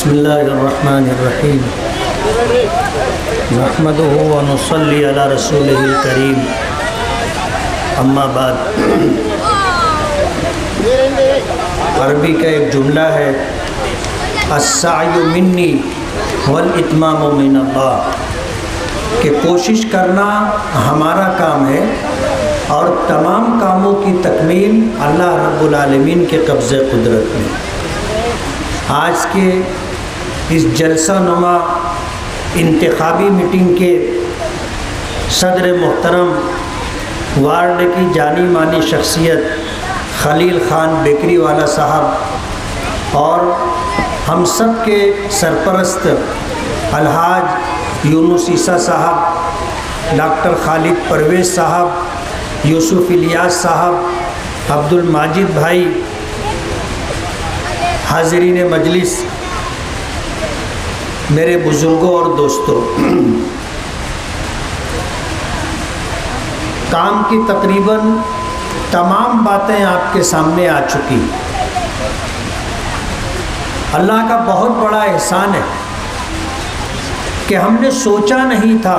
बिस्मिल्लाहिर्रहमानिर्रहीम नहमदुहु व नुसल्ली अला रसूलिहिल करीम अम्मा बाद। अरबी का एक जुमला है, अस्सायु मिन्नी वल इत्मामु मिनल्लाह, कि कोशिश करना हमारा काम है और तमाम कामों की तकमील अल्लाह रब्बुल आलमीन के कब्ज़े कुदरत में। आज के इस जलसा नुमा इंतखाबी मीटिंग के सदर मोहतरम वार्ड की जानी मानी शख्सियत खलील ख़ान बेकरी वाला साहब और हम सब के सरपरस्त अलहाज यूनुस ईसा साहब, डॉक्टर खालिद परवेज़ साहब, यूसुफ इलियास साहब, अब्दुल माजिद भाई, हाज़रीन मजलिस, मेरे बुज़ुर्गों और दोस्तों, काम की तकरीबन तमाम बातें आपके सामने आ चुकी। अल्लाह का बहुत बड़ा एहसान है कि हमने सोचा नहीं था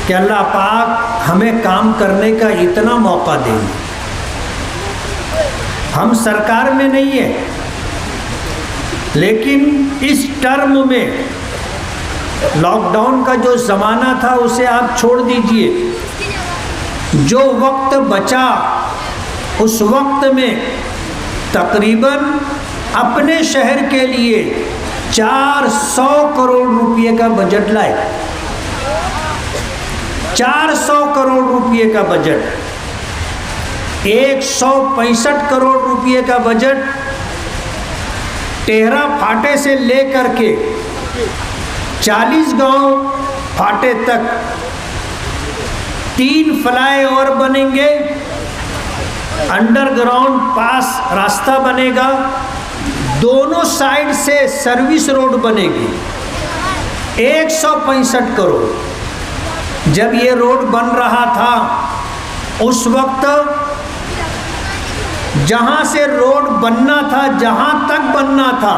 कि अल्लाह पाक हमें काम करने का इतना मौका देंगे। हम सरकार में नहीं है, लेकिन इस टर्म में लॉकडाउन का जो ज़माना था उसे आप छोड़ दीजिए। जो वक्त बचा उस वक्त में तकरीबन अपने शहर के लिए 400 करोड़ रुपये का बजट लाए। 400 करोड़ रुपये का बजट, 165 करोड़ रुपये का बजट टेहरा फाटे से लेकर के 40 गांव फाटे तक 3 फ्लाईओवर बनेंगे, अंडरग्राउंड पास रास्ता बनेगा, दोनों साइड से सर्विस रोड बनेगी। 165 करोड़। जब ये रोड बन रहा था उस वक्त जहाँ से रोड बनना था, जहाँ तक बनना था,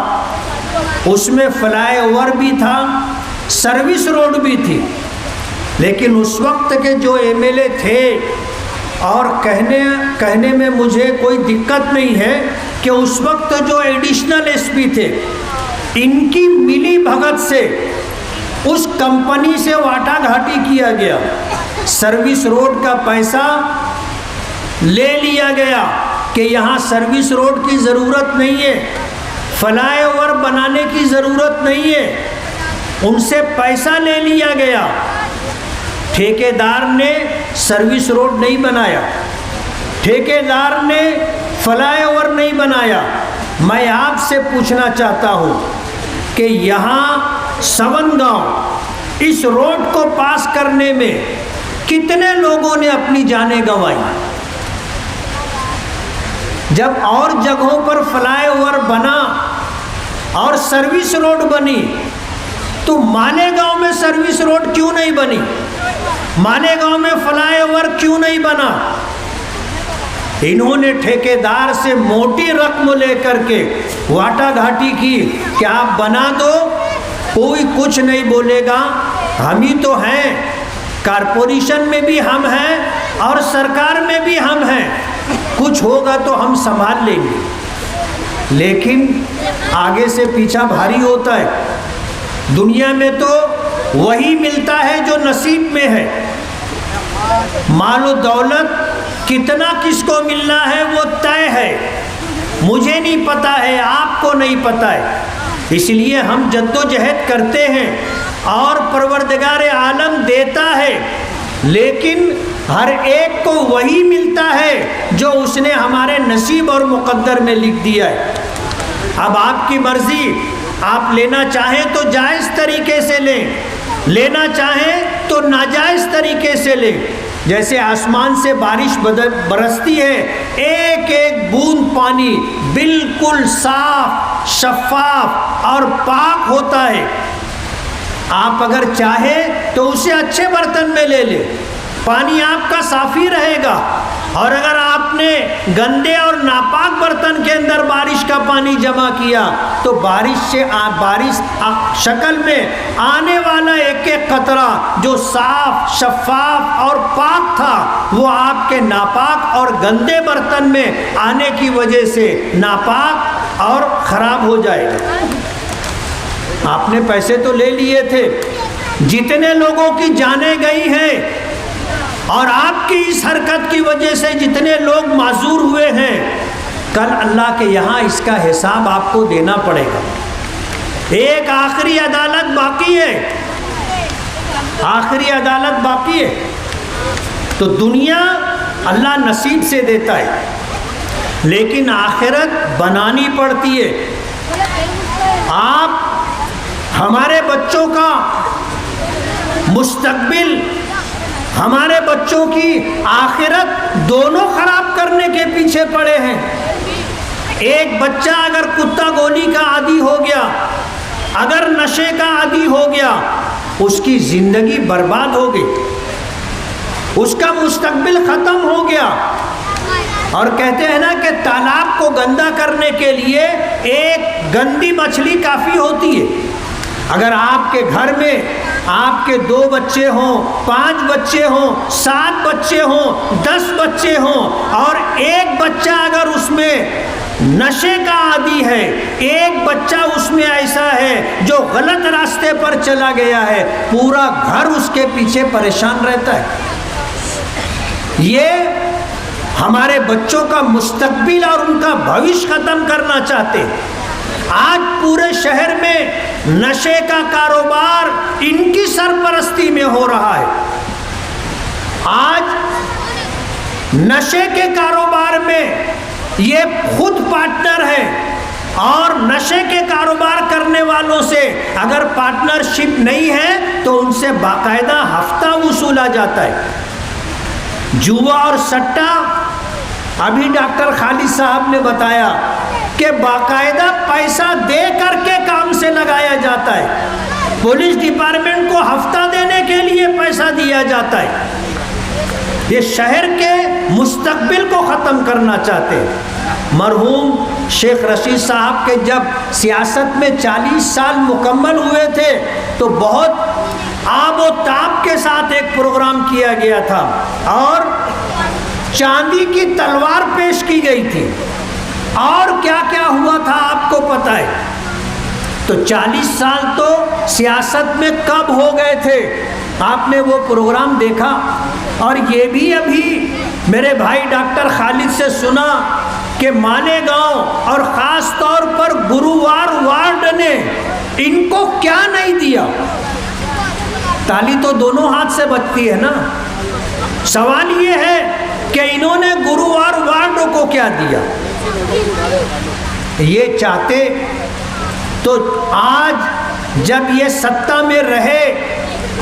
उसमें फ्लाईओवर भी था, सर्विस रोड भी थी। लेकिन उस वक्त के जो एमएलए थे, और कहने में मुझे कोई दिक्कत नहीं है कि उस वक्त जो एडिशनल एसपी थे, इनकी मिली भगत से उस कंपनी से वाटाघाटी किया गया, सर्विस रोड का पैसा ले लिया गया कि यहाँ सर्विस रोड की ज़रूरत नहीं है, फ्लाईओवर बनाने की ज़रूरत नहीं है, उनसे पैसा ले लिया गया। ठेकेदार ने सर्विस रोड नहीं बनाया, ठेकेदार ने फ्लाईओवर नहीं बनाया। मैं आपसे पूछना चाहता हूँ कि यहाँ सवनगांव इस रोड को पास करने में कितने लोगों ने अपनी जानें गंवाई। जब और जगहों पर फ्लाईओवर बना और सर्विस रोड बनी, तो मालेगांव में सर्विस रोड क्यों नहीं बनी? मालेगांव में फ्लाईओवर क्यों नहीं बना? इन्होंने ठेकेदार से मोटी रकम लेकर के वाटाघाटी की कि आप बना दो, कोई कुछ नहीं बोलेगा, हम ही तो हैं, कारपोरेशन में भी हम हैं और सरकार में भी हम हैं, कुछ होगा तो हम संभाल लेंगे। लेकिन आगे से पीछा भारी होता है। दुनिया में तो वही मिलता है जो नसीब में है। मालो दौलत कितना किसको मिलना है वो तय है, मुझे नहीं पता है, आपको नहीं पता है। इसलिए हम जद्दोजहद करते हैं और परवरदिगार आलम देता है, लेकिन हर एक को वही मिलता है जो उसने हमारे नसीब और मुकद्दर में लिख दिया है। अब आपकी मर्जी, आप लेना चाहें तो जायज़ तरीके से लें, लेना चाहें तो नाजायज़ तरीके से लें। जैसे आसमान से बारिश बरसती है, एक एक बूंद पानी बिल्कुल साफ, शफाफ और पाक होता है। आप अगर चाहें तो उसे अच्छे बर्तन में ले लें, पानी आपका साफ़ी रहेगा। और अगर आप आपने गंदे और नापाक बर्तन के अंदर बारिश का पानी जमा किया तो बारिश शक्ल में आने वाला एक एक कतरा जो साफ, शफाफ और पाक था वो आपके नापाक और गंदे बर्तन में आने की वजह से नापाक और खराब हो जाएगा। आपने पैसे तो ले लिए थे, जितने लोगों की जानें गई हैं और आपकी इस हरकत की वजह से जितने लोग माजूर हुए हैं, कल अल्लाह के यहाँ इसका हिसाब आपको देना पड़ेगा। एक आखिरी अदालत बाकी है, आखिरी अदालत बाकी है। तो दुनिया अल्लाह नसीब से देता है, लेकिन आखिरत बनानी पड़ती है। आप हमारे बच्चों का मुस्तकबिल, हमारे बच्चों की आखिरत दोनों खराब करने के पीछे पड़े हैं। एक बच्चा अगर कुत्ता गोली का आदी हो गया, अगर नशे का आदी हो गया, उसकी जिंदगी बर्बाद हो गई, उसका मुस्तकबिल खत्म हो गया। और कहते हैं ना कि तालाब को गंदा करने के लिए एक गंदी मछली काफ़ी होती है। अगर आपके घर में आपके 2 बच्चे हों, 5 बच्चे हों, 7 बच्चे हों, 10 बच्चे हों और एक बच्चा अगर उसमें नशे का आदी है, एक बच्चा उसमें ऐसा है जो गलत रास्ते पर चला गया है, पूरा घर उसके पीछे परेशान रहता है। ये हमारे बच्चों का मुस्तकबिल और उनका भविष्य खत्म करना चाहते हैं। आज पूरे शहर में नशे का कारोबार इनकी सरपरस्ती में हो रहा है। आज नशे के कारोबार में ये खुद पार्टनर है और नशे के कारोबार करने वालों से अगर पार्टनरशिप नहीं है तो उनसे बाकायदा हफ्ता वसूला जाता है। जुआ और सट्टा, अभी डॉक्टर खालिद साहब ने बताया कि बाकायदा पैसा दे करके काम से लगाया जाता है। पुलिस डिपार्टमेंट को हफ्ता देने के लिए पैसा दिया जाता है। ये शहर के मुस्तकबिल को ख़त्म करना चाहते हैं। मरहूम शेख रशीद साहब के जब सियासत में 40 साल मुकम्मल हुए थे तो बहुत आबो ताब के साथ एक प्रोग्राम किया गया था और चांदी की तलवार पेश की गई थी और क्या क्या हुआ था आपको पता है। तो 40 साल तो सियासत में कब हो गए थे, आपने वो प्रोग्राम देखा। और ये भी अभी मेरे भाई डॉक्टर खालिद से सुना कि मालेगांव और ख़ास तौर पर गुरुवार वार्ड ने इनको क्या नहीं दिया। ताली तो दोनों हाथ से बजती है ना। सवाल ये है कि इन्होंने गुरुवार वार्ड को क्या दिया। ये चाहते तो आज जब ये सत्ता में रहे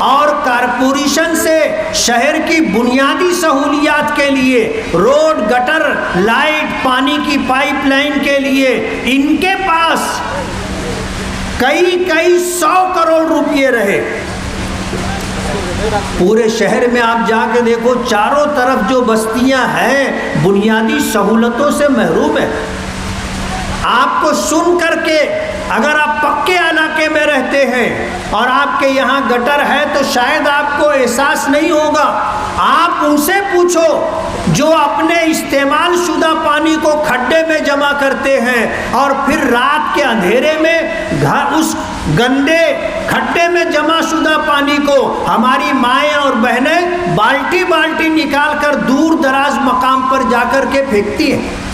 और कारपोरेशन से शहर की बुनियादी सहूलियात के लिए, रोड, गटर, लाइट, पानी की पाइपलाइन के लिए इनके पास कई 100 करोड़ रुपए रहे। पूरे शहर में आप जाके देखो, चारों तरफ जो बस्तियां हैं बुनियादी सहूलतों से महरूम है। आपको सुन करके, अगर आप पक्के इलाके में रहते हैं और आपके यहाँ गटर है तो शायद आपको एहसास नहीं होगा। आप उनसे पूछो जो अपने इस्तेमाल शुदा पानी को खड्डे में जमा करते हैं और फिर रात के अंधेरे में उस गंदे खड्डे में जमा शुदा पानी को हमारी माएँ और बहनें बाल्टी बाल्टी निकाल कर दूर दराज मकाम पर जाकर के फेंकती हैं।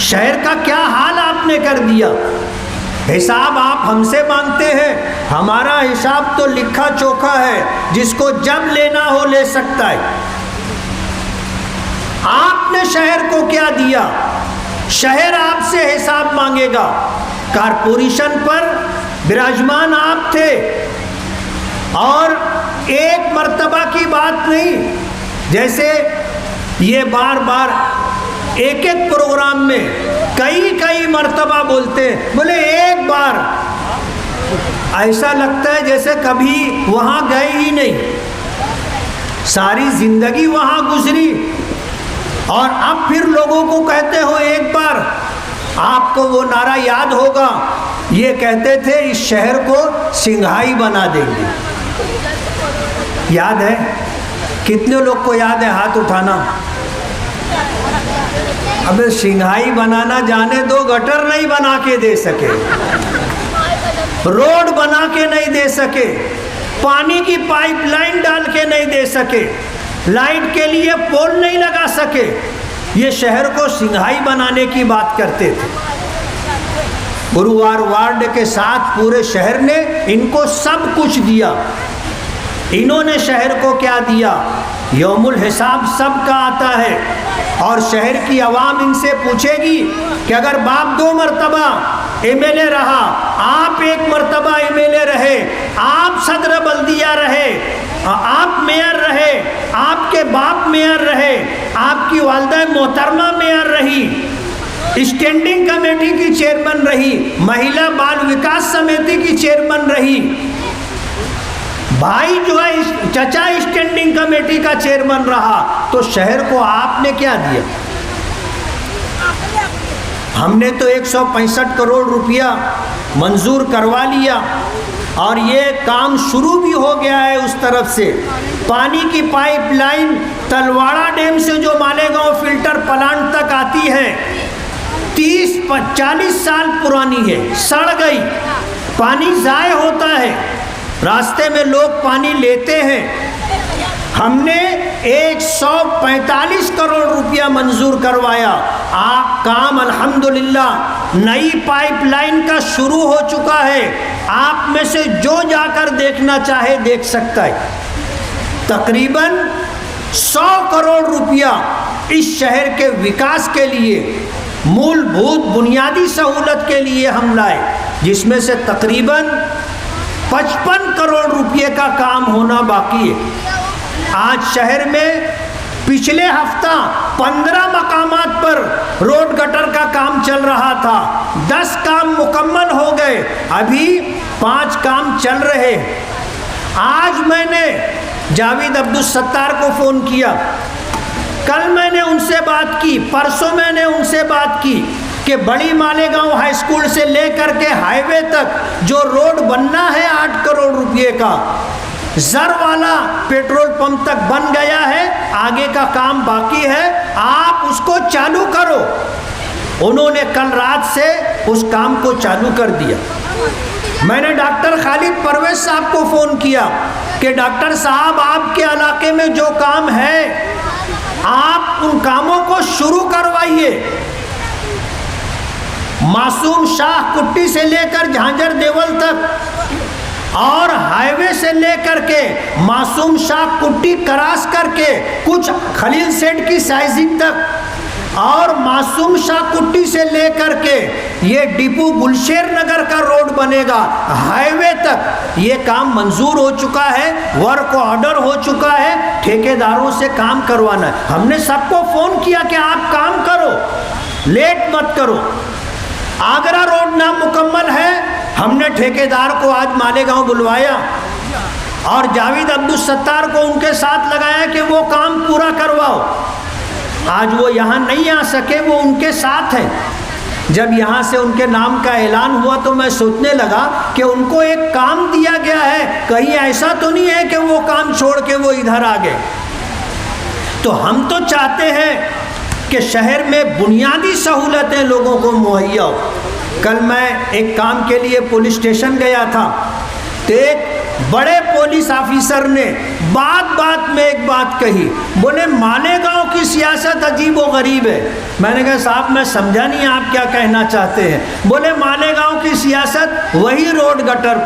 शहर का क्या हाल आपने कर दिया। हिसाब आप हमसे मांगते हैं, हमारा हिसाब तो लिखा चोखा है, जिसको जब लेना हो ले सकता है। आपने शहर को क्या दिया, शहर आपसे हिसाब मांगेगा। कारपोरेशन पर विराजमान आप थे और एक मर्तबा की बात नहीं, जैसे ये बार बार एक एक प्रोग्राम में कई मर्तबा बोलते हैं, बोले एक बार, ऐसा लगता है जैसे कभी वहाँ गए ही नहीं, सारी जिंदगी वहाँ गुजरी। और अब फिर लोगों को कहते हो, एक बार आपको वो नारा याद होगा, ये कहते थे इस शहर को सिंघाई बना देंगे। याद है? कितने लोग को याद है? हाथ उठाना। अबे सिंघाई बनाना जाने दो, गटर नहीं बना के दे सके, रोड बना के नहीं दे सके, पानी की पाइपलाइन डाल के नहीं दे सके, लाइट के लिए पोल नहीं लगा सके, ये शहर को सिंघाई बनाने की बात करते थे। गुरुवार वार्ड के साथ पूरे शहर ने इनको सब कुछ दिया। इन्होंने शहर को क्या दिया? यौमुल हिसाब सबका आता है और शहर की आवाम इनसे पूछेगी कि अगर बाप 2 मरतबा एमएलए रहा, आप 1 मरतबा एमएलए रहे, आप सदर बल्दिया रहे, आप मेयर रहे, आपके बाप मेयर रहे, आपकी वालिदा मोहतरमा मेयर रही, स्टैंडिंग कमेटी की चेयरमैन रही, महिला बाल विकास समिति की चेयरमैन रही, भाई जो है चचा स्टैंडिंग कमेटी का चेयरमैन रहा, तो शहर को आपने क्या दिया? हमने तो 165 करोड़ रुपया मंजूर करवा लिया और ये काम शुरू भी हो गया है। उस तरफ से पानी की पाइपलाइन तलवाड़ा डैम से जो मालेगांव फिल्टर प्लांट तक आती है, 30-40 साल पुरानी है, सड़ गई, पानी ज़ाय होता है, रास्ते में लोग पानी लेते हैं। हमने 145 करोड़ रुपया मंजूर करवाया। काम अल्हम्दुलिल्लाह नई पाइपलाइन का शुरू हो चुका है। आप में से जो जाकर देखना चाहे देख सकता है। तकरीबन 100 करोड़ रुपया इस शहर के विकास के लिए, मूलभूत बुनियादी सहूलत के लिए हम लाए, जिसमें से तकरीबन 55 करोड़ रुपये का काम होना बाकी है। आज शहर में पिछले हफ्ता 15 मकामात पर रोड गटर का काम चल रहा था, 10 काम मुकम्मल हो गए, अभी 5 काम चल रहे। आज मैंने जावेद अब्दुल सत्तार को फ़ोन किया, कल मैंने उनसे बात की, परसों मैंने उनसे बात की कि बड़ी मालेगांव हाई स्कूल से लेकर के हाईवे तक जो रोड बनना है 8 करोड़ रुपये का, जर वाला पेट्रोल पंप तक बन गया है, आगे का काम बाकी है, आप उसको चालू करो। उन्होंने कल रात से उस काम को चालू कर दिया। मैंने डॉक्टर खालिद परवेज साहब को फ़ोन किया कि डॉक्टर साहब आपके इलाके में जो काम है आप उन कामों को शुरू करवाइए। मासूम शाह कुट्टी से लेकर झांझर देवल तक और हाईवे से लेकर के मासूम शाह कुट्टी क्रॉस करके कुछ खलील सेठ की साइजिंग तक और मासूम शाह कुट्टी से लेकर के ये डिपू गुलशेर नगर का रोड बनेगा हाईवे तक, ये काम मंजूर हो चुका है, वर्क ऑर्डर हो चुका है, ठेकेदारों से काम करवाना है। हमने सबको फ़ोन किया कि आप काम करो, लेट मत करो। आगरा रोड नामुकम्मल है, हमने ठेकेदार को आज मालेगांव बुलवाया और जावेद अब्दुल सत्तार को उनके साथ लगाया कि वो काम पूरा करवाओ। आज वो यहाँ नहीं आ सके, वो उनके साथ हैं। जब यहाँ से उनके नाम का ऐलान हुआ तो मैं सोचने लगा कि उनको एक काम दिया गया है, कहीं ऐसा तो नहीं है कि वो काम छोड़ के वो इधर आ गए। तो हम तो चाहते हैं कि शहर में बुनियादी सहूलतें लोगों को मुहैया हो। कल मैं एक काम के लिए पुलिस स्टेशन गया था तो एक बड़े पुलिस ऑफिसर ने बात में एक बात कही, बोले मालेगांव की सियासत अजीब व गरीब है। मैंने कहा साहब मैं समझा नहीं आप क्या कहना चाहते हैं। बोले मालेगांव की सियासत वही रोड गटर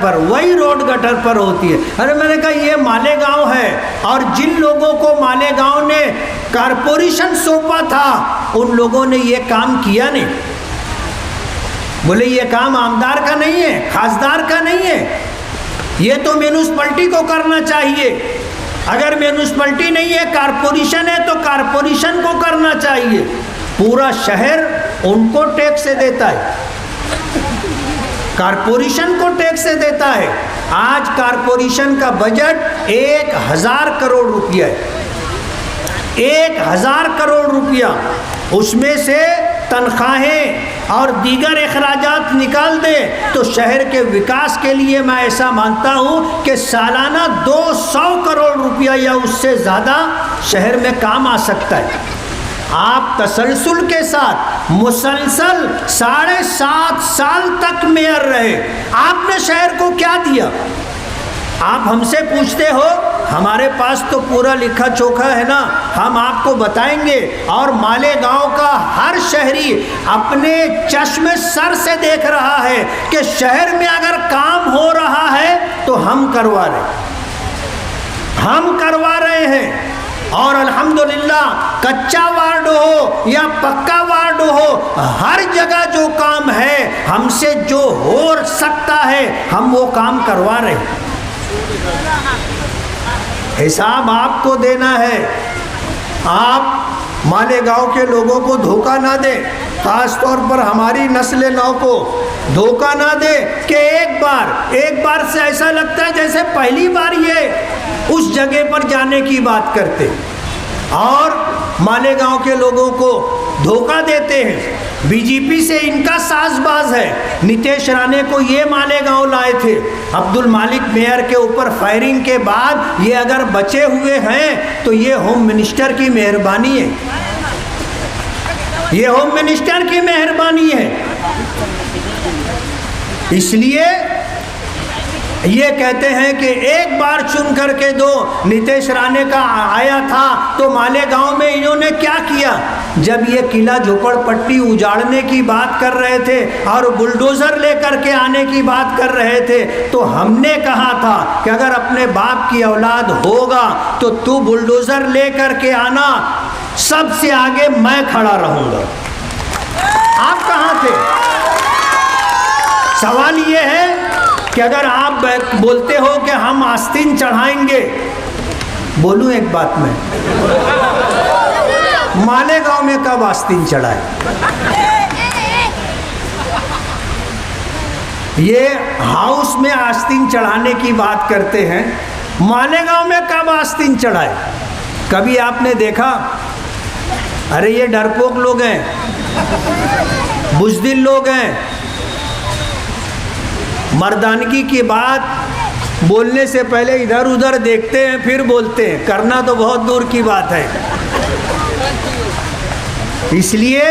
पर होती है। अरे मैंने कहा ये मालेगांव है और जिन लोगों को मालेगांव ने कारपोरेशन सौंपा था उन लोगों ने ये काम किया नहीं। बोले ये काम आमदार का नहीं है, खासदार का नहीं है, ये तो म्यूनिसिपैलिटी को करना चाहिए। अगर म्यूनिसिपैलिटी नहीं है, कारपोरेशन है, तो कारपोरेशन को करना चाहिए। पूरा शहर उनको टैक्स से देता है, कारपोरेशन को टैक्स से देता है। आज कारपोरेशन का बजट 1000 करोड़ रुपया है। 1000 करोड़ रुपया उसमें से तनख्वाहें और दीगर अखराजात निकाल दे तो शहर के विकास के लिए मैं ऐसा मानता हूँ कि सालाना 200 करोड़ रुपया या उससे ज़्यादा शहर में काम आ सकता है। आप तसलसल के साथ मुसलसल 7.5 साल तक मेयर रहे, आपने शहर को क्या दिया? आप हमसे पूछते हो, हमारे पास तो पूरा लिखा चोखा है ना, हम आपको बताएंगे। और मालेगांव का हर शहरी अपने चश्मे सर से देख रहा है कि शहर में अगर काम हो रहा है तो हम करवा रहे हैं। और अल्हम्दुलिल्लाह कच्चा वार्ड हो या पक्का वार्ड हो, हर जगह जो काम है हमसे जो हो सकता है हम वो काम करवा रहे हैं। हिसाब आपको देना है। आप मालेगांव के लोगों को धोखा ना दें, खास तौर पर हमारी नस्ल नौ को धोखा ना दे कि एक बार से ऐसा लगता है जैसे पहली बार ये उस जगह पर जाने की बात करते और मालेगांव के लोगों को धोखा देते हैं। बीजेपी से इनका साजबाज है। नीतीश राणे को ये मालेगांव लाए थे, अब्दुल मालिक मेयर के ऊपर फायरिंग के बाद ये अगर बचे हुए हैं तो ये होम मिनिस्टर की मेहरबानी है, ये होम मिनिस्टर की मेहरबानी है। इसलिए ये कहते हैं कि एक बार चुन करके दो। नीतीश राणे का आया था तो मालेगांव में इन्होंने क्या किया? जब ये किला झोपड़पट्टी उजाड़ने की बात कर रहे थे और बुलडोज़र लेकर के आने की बात कर रहे थे तो हमने कहा था कि अगर अपने बाप की औलाद होगा तो तू बुलडोज़र लेकर के आना, सबसे आगे मैं खड़ा रहूँगा। आप कहाँ थे? सवाल ये है कि अगर आप बोलते हो कि हम आस्तीन चढ़ाएंगे, बोलूं एक बात में, मालेगांव में कब आस्तीन चढ़ाए? ये हाउस में आस्तीन चढ़ाने की बात करते हैं, मालेगांव में कब आस्तीन चढ़ाए? कभी आपने देखा? अरे ये डरपोक लोग हैं, बुज़दिल लोग हैं। मर्दानगी की बात बोलने से पहले इधर उधर देखते हैं फिर बोलते हैं, करना तो बहुत दूर की बात है। इसलिए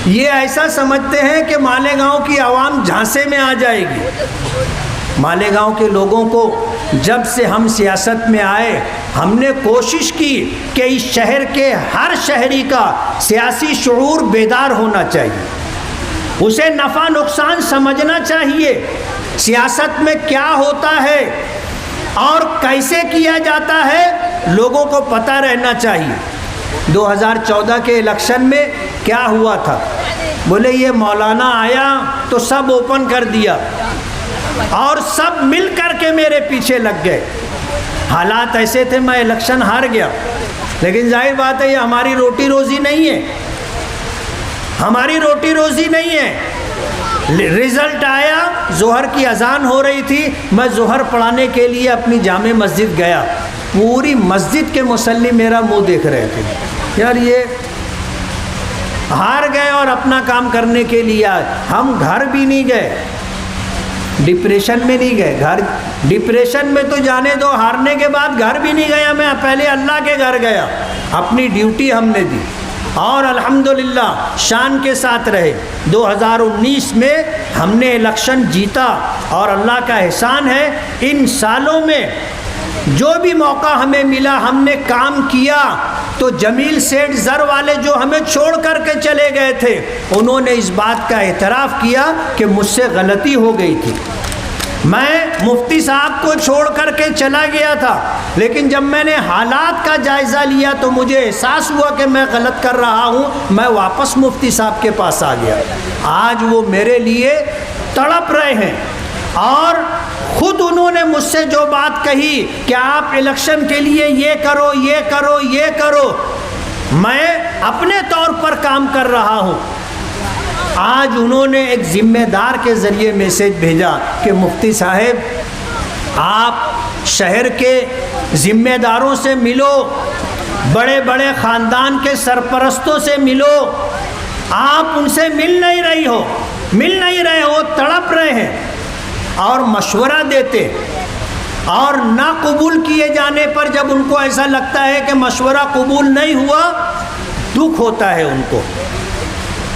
ये ऐसा समझते हैं कि मालेगांव की आवाम झांसे में आ जाएगी। मालेगांव के लोगों को जब से हम सियासत में आए हमने कोशिश की कि इस शहर के हर शहरी का सियासी शऊर बेदार होना चाहिए, उसे नफ़ा नुकसान समझना चाहिए, सियासत में क्या होता है और कैसे किया जाता है लोगों को पता रहना चाहिए। 2014 के इलेक्शन में क्या हुआ था? बोले ये मौलाना आया तो सब ओपन कर दिया और सब मिल कर के मेरे पीछे लग गए। हालात ऐसे थे मैं इलेक्शन हार गया, लेकिन जाहिर बात है ये हमारी रोटी रोज़ी नहीं है, हमारी रोटी रोज़ी नहीं है। रिज़ल्ट आया, ज़ोहर की अजान हो रही थी, मैं ज़ोहर पढ़ाने के लिए अपनी जामे मस्जिद गया, पूरी मस्जिद के मुसल्ली मेरा मुंह देख रहे थे, यार ये हार गए और अपना काम करने के लिए आए। हम घर भी नहीं गए, डिप्रेशन में नहीं गए। घर डिप्रेशन में तो जाने दो, हारने के बाद घर भी नहीं गया मैं, पहले अल्लाह के घर गया, अपनी ड्यूटी हमने दी और अल्हम्दुलिल्लाह शान के साथ रहे। 2019 में हमने इलेक्शन जीता और अल्लाह का एहसान है इन सालों में जो भी मौका हमें मिला हमने काम किया। तो जमील सेठ ज़र वाले जो हमें छोड़ कर के चले गए थे उन्होंने इस बात का एतराफ़ किया कि मुझसे गलती हो गई थी, मैं मुफ्ती साहब को छोड़ कर के चला गया था, लेकिन जब मैंने हालात का जायज़ा लिया तो मुझे एहसास हुआ कि मैं गलत कर रहा हूँ, मैं वापस मुफ्ती साहब के पास आ गया। आज वो मेरे लिए तड़प रहे हैं और ख़ुद उन्होंने मुझसे जो बात कही कि आप इलेक्शन के लिए ये करो ये करो ये करो, मैं अपने तौर पर काम कर रहा हूँ। आज उन्होंने एक ज़िम्मेदार के ज़रिए मैसेज भेजा कि मुफ्ती साहब आप शहर के ज़िम्मेदारों से मिलो बड़े बड़े ख़ानदान के सरपरस्तों से मिलो, आप उनसे मिल नहीं रहे हो, तड़प रहे हैं और मशवरा देते, और ना कबूल किए जाने पर जब उनको ऐसा लगता है कि मशवरा कबूल नहीं हुआ, दुख होता है उनको।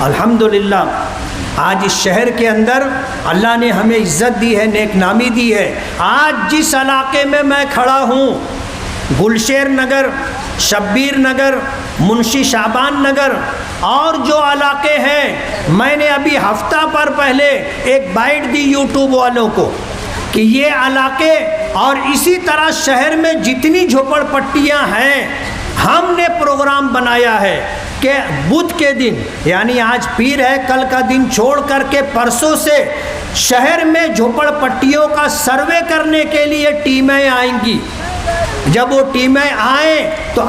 अल्हम्दुलिल्लाह आज इस शहर के अंदर अल्लाह ने हमें इज़्ज़त दी है, नेक नामी दी है। आज जिस इलाके में मैं खड़ा हूँ, गुलशेर नगर, शब्बीर नगर, मुंशी शाबान नगर और जो इलाके हैं, मैंने अभी हफ्ता पर पहले एक बाइट दी यूट्यूब वालों को कि ये इलाके और इसी तरह शहर में जितनी झोपड़पट्टियाँ हैं, हमने प्रोग्राम बनाया है कि बुध के दिन, यानी आज पीर है, कल का दिन छोड़ करके परसों से शहर में झोपड़पट्टियों का सर्वे करने के लिए टीमें आएंगी। जब वो टीमें आए तो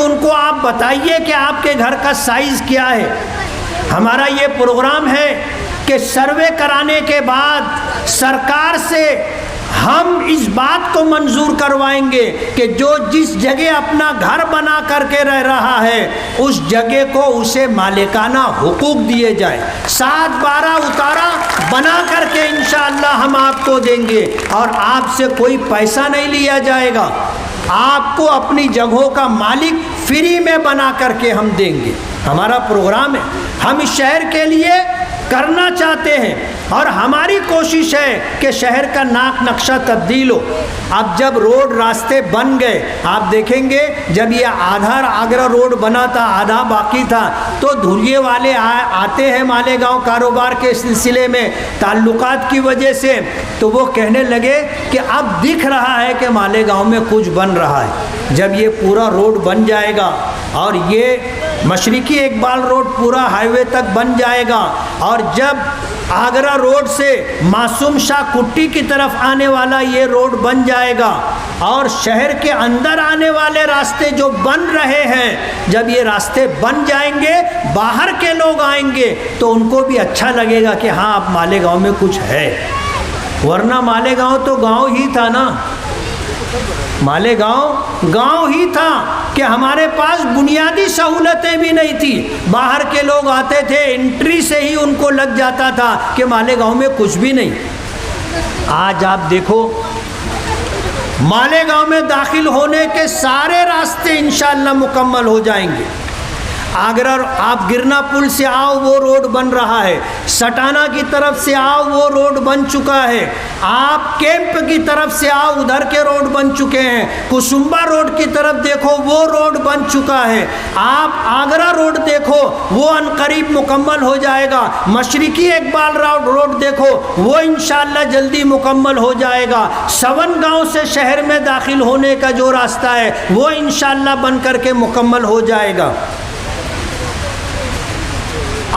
उनको आप बताइए कि आपके घर का साइज़ क्या है। हमारा ये प्रोग्राम है कि सर्वे कराने के बाद सरकार से हम इस बात को मंजूर करवाएंगे कि जो जिस जगह अपना घर बना करके रह रहा है, उस जगह को उसे मालिकाना हुकूक दिए जाए। 7-12 उतारा बना करके इंशाअल्लाह हम आपको देंगे और आपसे कोई पैसा नहीं लिया जाएगा, आपको अपनी जगहों का मालिक फ्री में बना करके हम देंगे। हमारा प्रोग्राम है, हम इस शहर के लिए करना चाहते हैं और हमारी कोशिश है कि शहर का नाक नक्शा तब्दील हो। अब जब रोड रास्ते बन गए, आप देखेंगे जब ये आधा आगरा रोड बना था, आधा बाकी था, तो धुरिये वाले आते हैं मालेगांव कारोबार के सिलसिले में ताल्लुकात की वजह से, तो वो कहने लगे कि अब दिख रहा है कि मालेगांव में कुछ बन रहा है। जब ये पूरा रोड बन जाएगा और ये मशरिकी इकबाल रोड पूरा हाईवे तक बन जाएगा और जब आगरा रोड से मासूम शाह कुट्टी की तरफ आने वाला ये रोड बन जाएगा और शहर के अंदर आने वाले रास्ते जो बन रहे हैं, जब ये रास्ते बन जाएंगे, बाहर के लोग आएंगे तो उनको भी अच्छा लगेगा कि हाँ अब मालेगांव में कुछ है। वरना मालेगांव तो गांव ही था ना, मालेगांव गांव ही था कि हमारे पास बुनियादी सहूलतें भी नहीं थी। बाहर के लोग आते थे, एंट्री से ही उनको लग जाता था कि मालेगांव में कुछ भी नहीं। आज आप देखो मालेगांव में दाखिल होने के सारे रास्ते इंशाअल्लाह मुकम्मल हो जाएंगे। आगरा आप गिरना पुल से आओ वो रोड बन रहा है, सटाना की तरफ से आओ वो रोड बन चुका है, आप कैंप की तरफ से आओ उधर के रोड बन चुके हैं, कुसुम्बा रोड की तरफ देखो वो रोड बन चुका है, आप आगरा रोड देखो वो अनकरीब मुकम्मल हो जाएगा, मशरिकी इकबाल रोड देखो वो इंशाअल्लाह जल्दी मुकम्मल हो जाएगा, सवन गांव से शहर में दाखिल होने का जो रास्ता है वो इंशाअल्लाह बन करके मुकम्मल हो जाएगा।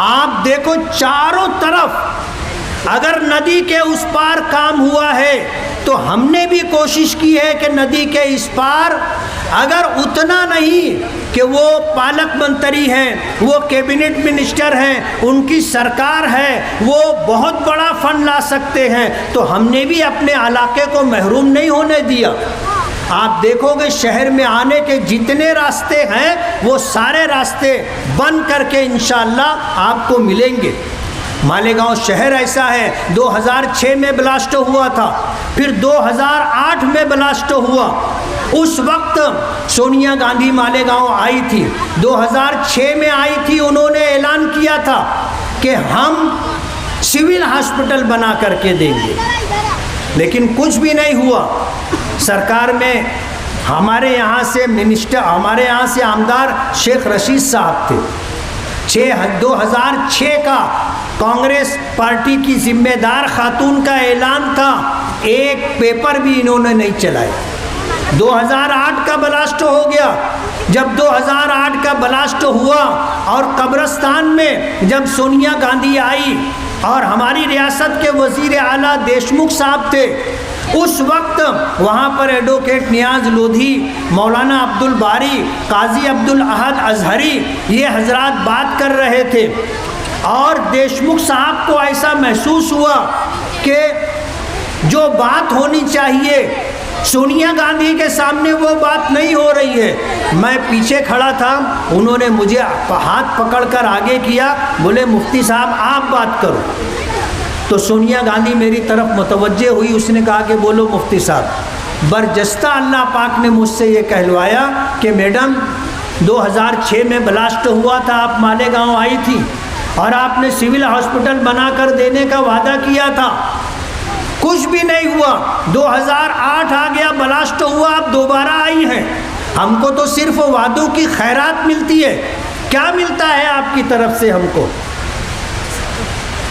आप देखो चारों तरफ अगर नदी के उस पार काम हुआ है तो हमने भी कोशिश की है कि नदी के इस पार, अगर उतना नहीं कि वो पालक मंत्री हैं, वो कैबिनेट मिनिस्टर हैं, उनकी सरकार है, वो बहुत बड़ा फंड ला सकते हैं, तो हमने भी अपने इलाके को महरूम नहीं होने दिया। आप देखोगे शहर में आने के जितने रास्ते हैं वो सारे रास्ते बन करके इंशाअल्लाह आपको मिलेंगे। मालेगांव शहर ऐसा है, 2006 में ब्लास्ट हुआ था, फिर 2008 में ब्लास्ट हुआ। उस वक्त सोनिया गांधी मालेगांव आई थी, 2006 में आई थी, उन्होंने ऐलान किया था कि हम सिविल हॉस्पिटल बना करके देंगे, लेकिन कुछ भी नहीं हुआ। सरकार में हमारे यहाँ से मिनिस्टर, हमारे यहाँ से आमदार शेख रशीद साहब थे। 2006 का कांग्रेस पार्टी की जिम्मेदार खातून का ऐलान था, एक पेपर भी इन्होंने नहीं चलाया। 2008 का ब्लास्ट हो गया। जब 2008 का ब्लास्ट हुआ और कब्रिस्तान में जब सोनिया गांधी आई और हमारी रियासत के वजीर आला देशमुख साहब थे, उस वक्त वहाँ पर एडवोकेट नियाज लोधी, मौलाना अब्दुल बारी, काजी अब्दुल अहद अजहरी, ये हजरात बात कर रहे थे और देशमुख साहब को ऐसा महसूस हुआ कि जो बात होनी चाहिए सोनिया गांधी के सामने वो बात नहीं हो रही है। मैं पीछे खड़ा था, उन्होंने मुझे हाथ पकड़कर आगे किया, बोले मुफ्ती साहब आप बात करो। तो सोनिया गांधी मेरी तरफ मुतवज्जे हुई, उसने कहा कि बोलो मुफ्ती साहब। बरजस्ता अल्लाह पाक ने मुझसे ये कहलवाया कि मैडम 2006 में ब्लास्ट हुआ था, आप मालेगांव आई थी और आपने सिविल हॉस्पिटल बनाकर देने का वादा किया था, कुछ भी नहीं हुआ। 2008 आ गया, ब्लास्ट हुआ, आप दोबारा आई हैं। हमको तो सिर्फ वादों की खैरात मिलती है, क्या मिलता है आपकी तरफ से हमको?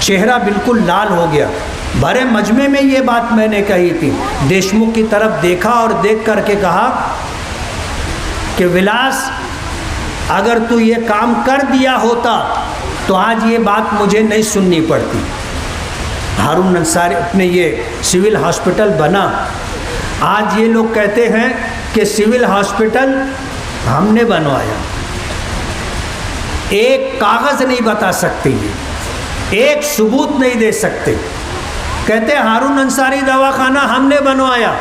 चेहरा बिल्कुल लाल हो गया। भरे मजमे में ये बात मैंने कही थी। देशमुख की तरफ देखा और देख करके कहा कि विलास, अगर तू ये काम कर दिया होता तो आज ये बात मुझे नहीं सुननी पड़ती। हारून अंसारी अपने ये सिविल हॉस्पिटल बना। आज ये लोग कहते हैं कि सिविल हॉस्पिटल हमने बनवाया, एक कागज़ नहीं बता सकते, एक सबूत नहीं दे सकते। कहते हारून अंसारी दवाखाना हमने बनवाया।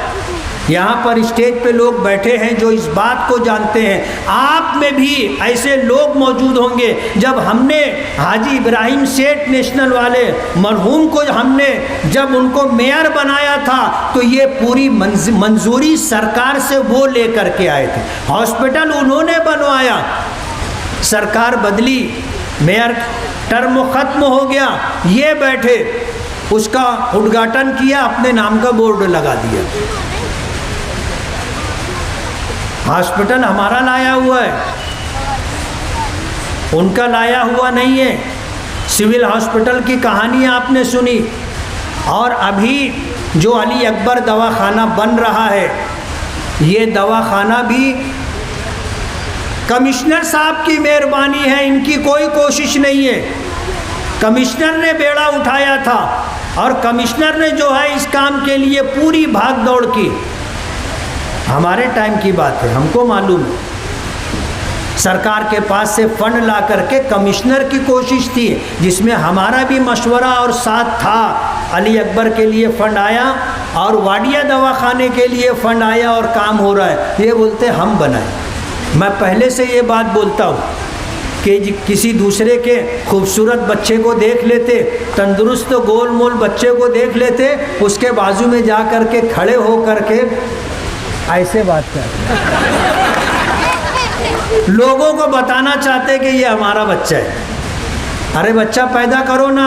यहाँ पर स्टेज पे लोग बैठे हैं जो इस बात को जानते हैं। आप में भी ऐसे लोग मौजूद होंगे। जब हमने हाजी इब्राहिम सेठ नेशनल वाले मरहूम को हमने जब उनको मेयर बनाया था तो ये पूरी मंजूरी सरकार से वो लेकर के आए थे। हॉस्पिटल उन्होंने बनवाया, सरकार बदली, मेयर टर्म ख़त्म हो गया, ये बैठे, उसका उद्घाटन किया, अपने नाम का बोर्ड लगा दिया। हॉस्पिटल हमारा लाया हुआ है, उनका लाया हुआ नहीं है। सिविल हॉस्पिटल की कहानी आपने सुनी, और अभी जो अली अकबर दवाखाना बन रहा है, ये दवाखाना भी कमिश्नर साहब की मेहरबानी है, इनकी कोई कोशिश नहीं है। कमिश्नर ने बेड़ा उठाया था और कमिश्नर ने जो है इस काम के लिए पूरी भाग दौड़ की। हमारे टाइम की बात है, हमको मालूम है। सरकार के पास से फंड ला करके कमिश्नर की कोशिश थी, जिसमें हमारा भी मशवरा और साथ था। अली अकबर के लिए फंड आया और वाडिया दवाखाने के लिए फंड आया और काम हो रहा है। ये बोलते हम बनाए। मैं पहले से ये बात बोलता हूँ कि किसी दूसरे के खूबसूरत बच्चे को देख लेते, तंदुरुस्त गोल मोल बच्चे को देख लेते, उसके बाजू में जा कर के खड़े हो करके ऐसे बात करते, लोगों को बताना चाहते कि ये हमारा बच्चा है। अरे बच्चा पैदा करो ना,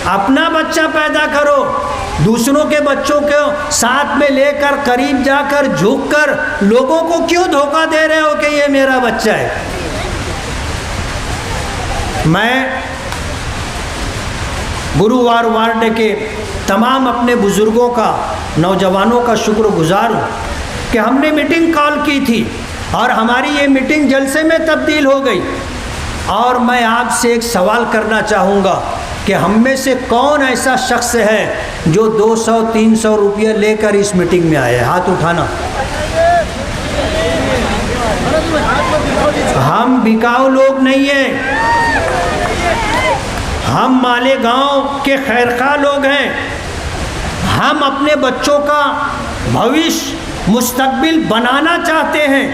अपना बच्चा पैदा करो। दूसरों के बच्चों को साथ में लेकर करीब जाकर झुककर लोगों को क्यों धोखा दे रहे हो कि ये मेरा बच्चा है? मैं गुरुवार वार्ड के तमाम अपने बुज़ुर्गों का, नौजवानों का शुक्रगुजार हूँ कि हमने मीटिंग कॉल की थी और हमारी ये मीटिंग जलसे में तब्दील हो गई। और मैं आपसे एक सवाल करना चाहूँगा कि हम में से कौन ऐसा शख्स है जो 200-300 रुपये लेकर इस मीटिंग में आया है? हाथ उठाना। हम बिकाऊ लोग नहीं हैं, हम मालेगांव के खैरखा लोग हैं। हम अपने बच्चों का भविष्य मुस्तकबिल बनाना चाहते हैं।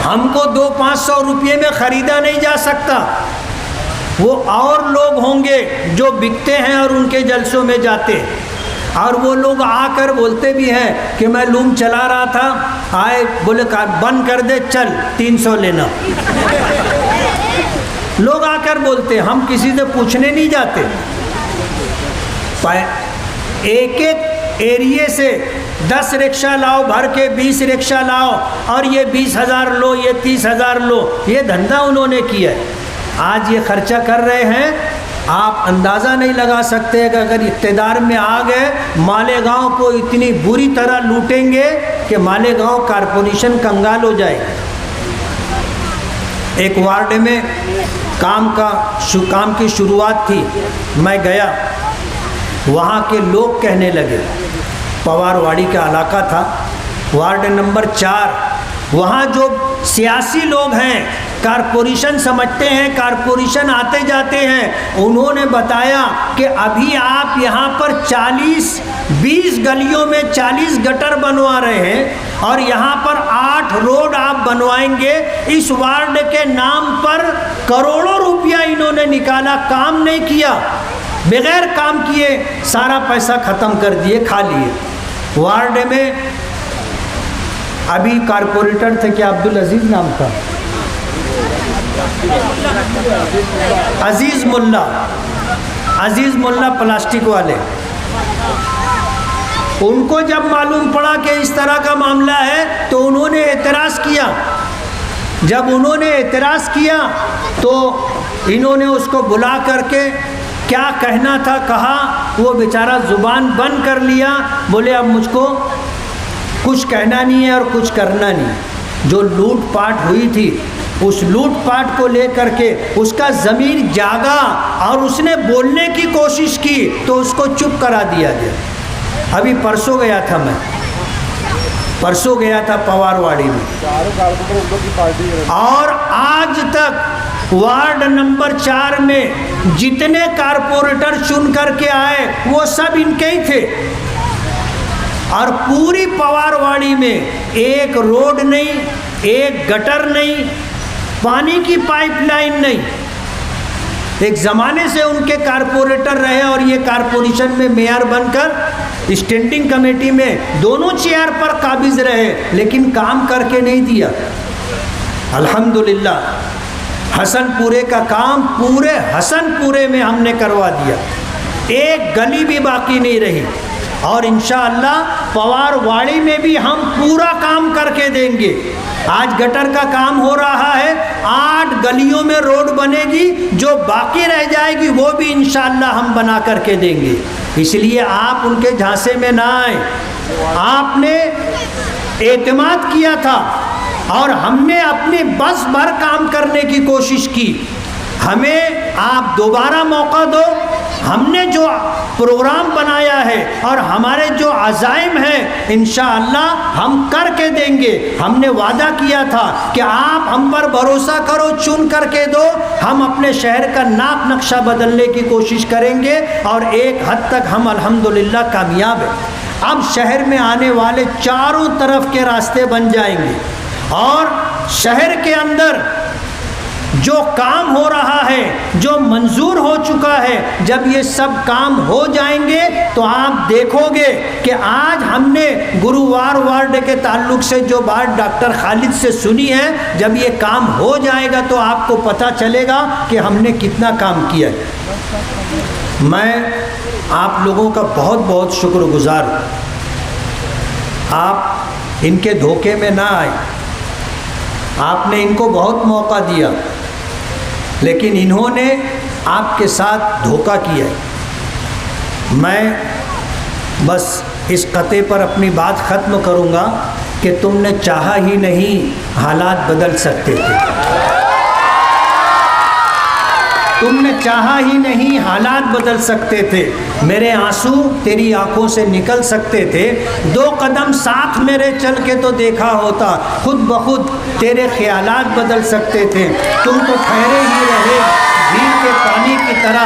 हमको 200-500 रुपये में ख़रीदा नहीं जा सकता। वो और लोग होंगे जो बिकते हैं और उनके जलसों में जाते हैं। और वो लोग आकर बोलते भी हैं कि मैं लूम चला रहा था, आए बोले बंद कर दे, चल 300 लेना। लोग आकर बोलते, हम किसी से पूछने नहीं जाते। एक एक एरिए से 10 रिक्शा लाओ, भर के 20 रिक्शा लाओ और ये 20,000 लो, ये 30,000 लो, ये धंधा उन्होंने किया है। आज ये खर्चा कर रहे हैं। आप अंदाज़ा नहीं लगा सकते कि अगर इक़्तिदार में आ गए, मालेगांव को इतनी बुरी तरह लूटेंगे कि मालेगांव कारपोरेशन कंगाल हो जाएगी। एक वार्ड में काम की शुरुआत थी, मैं गया, वहाँ के लोग कहने लगे, पवारवाड़ी का इलाका था, वार्ड नंबर 4, वहाँ जो सियासी लोग हैं, कारपोरेशन समझते हैं, कारपोरेशन आते जाते हैं, उन्होंने बताया कि अभी आप यहाँ पर 20 गलियों में 40 गटर बनवा रहे हैं और यहाँ पर 8 रोड आप बनवाएंगे। इस वार्ड के नाम पर करोड़ों रुपया इन्होंने निकाला, काम नहीं किया, बगैर काम किए सारा पैसा ख़त्म कर दिए, खा लिए। वार्ड में अभी कारपोरेटर थे क्या, अब्दुल अजीज नाम था, अजीज मुल्ला प्लास्टिक वाले, उनको जब मालूम पड़ा कि इस तरह का मामला है तो उन्होंने एतराज़ किया। जब उन्होंने एतराज़ किया तो इन्होंने उसको बुला करके क्या कहना था कहा, वो बेचारा ज़ुबान बंद कर लिया, बोले अब मुझको कुछ कहना नहीं है और कुछ करना नहीं। जो लूटपाट हुई थी उस लूटपाट को लेकर के उसका ज़मीर जागा और उसने बोलने की कोशिश की तो उसको चुप करा दिया गया। अभी परसों गया था पवारवाड़ी में, और आज तक वार्ड नंबर 4 में जितने कारपोरेटर चुन करके आए वो सब इनके ही थे, और पूरी पवारवाड़ी में एक रोड नहीं, एक गटर नहीं, पानी की पाइपलाइन नहीं। एक ज़माने से उनके कारपोरेटर रहे और ये कारपोरेशन में मेयर बनकर स्टैंडिंग कमेटी में दोनों चेयर पर काबिज रहे, लेकिन काम करके नहीं दिया। अल्हम्दुलिल्लाह हसनपुरे का काम पूरे हसनपुरे में हमने करवा दिया, एक गली भी बाकी नहीं रही, और इंशाअल्लाह पवारवाड़ी में भी हम पूरा काम करके देंगे। आज गटर का काम हो रहा है, 8 गलियों में रोड बनेगी, जो बाकी रह जाएगी वो भी इंशाअल्लाह हम बना करके देंगे। इसलिए आप उनके झांसे में ना आए। आपने एतमाद किया था और हमने अपने बस भर काम करने की कोशिश की, हमें आप दोबारा मौका दो। हमने जो प्रोग्राम बनाया है और हमारे जो अज़ाइम हैं इंशाअल्लाह हम करके देंगे। हमने वादा किया था कि आप हम पर भरोसा करो, चुन करके दो, हम अपने शहर का नाप नक्शा बदलने की कोशिश करेंगे और एक हद तक हम अल्हम्दुलिल्लाह कामयाब हैं। अब शहर में आने वाले चारों तरफ के रास्ते बन जाएंगे और शहर के अंदर जो काम हो रहा है, जो मंजूर हो चुका है, जब ये सब काम हो जाएंगे तो आप देखोगे कि आज हमने गुरुवार वार्ड के ताल्लुक से जो बात डॉक्टर खालिद से सुनी है, जब ये काम हो जाएगा तो आपको पता चलेगा कि हमने कितना काम किया है। मैं आप लोगों का बहुत बहुत शुक्रगुजार हूँ। आप इनके धोखे में ना आए, आपने इनको बहुत मौका दिया, लेकिन इन्होंने आपके साथ धोखा किया है। मैं बस इस कते पर अपनी बात ख़त्म करूँगा कि तुमने चाहा ही नहीं हालात बदल सकते थे, तुमने चाहा ही नहीं हालात बदल सकते थे। मेरे आंसू तेरी आंखों से निकल सकते थे, 2 कदम साथ मेरे चल के तो देखा होता, खुद ब खुद तेरे ख्यालात बदल सकते थे। तुम तो ठहरे ही रहे झील के पानी की तरह,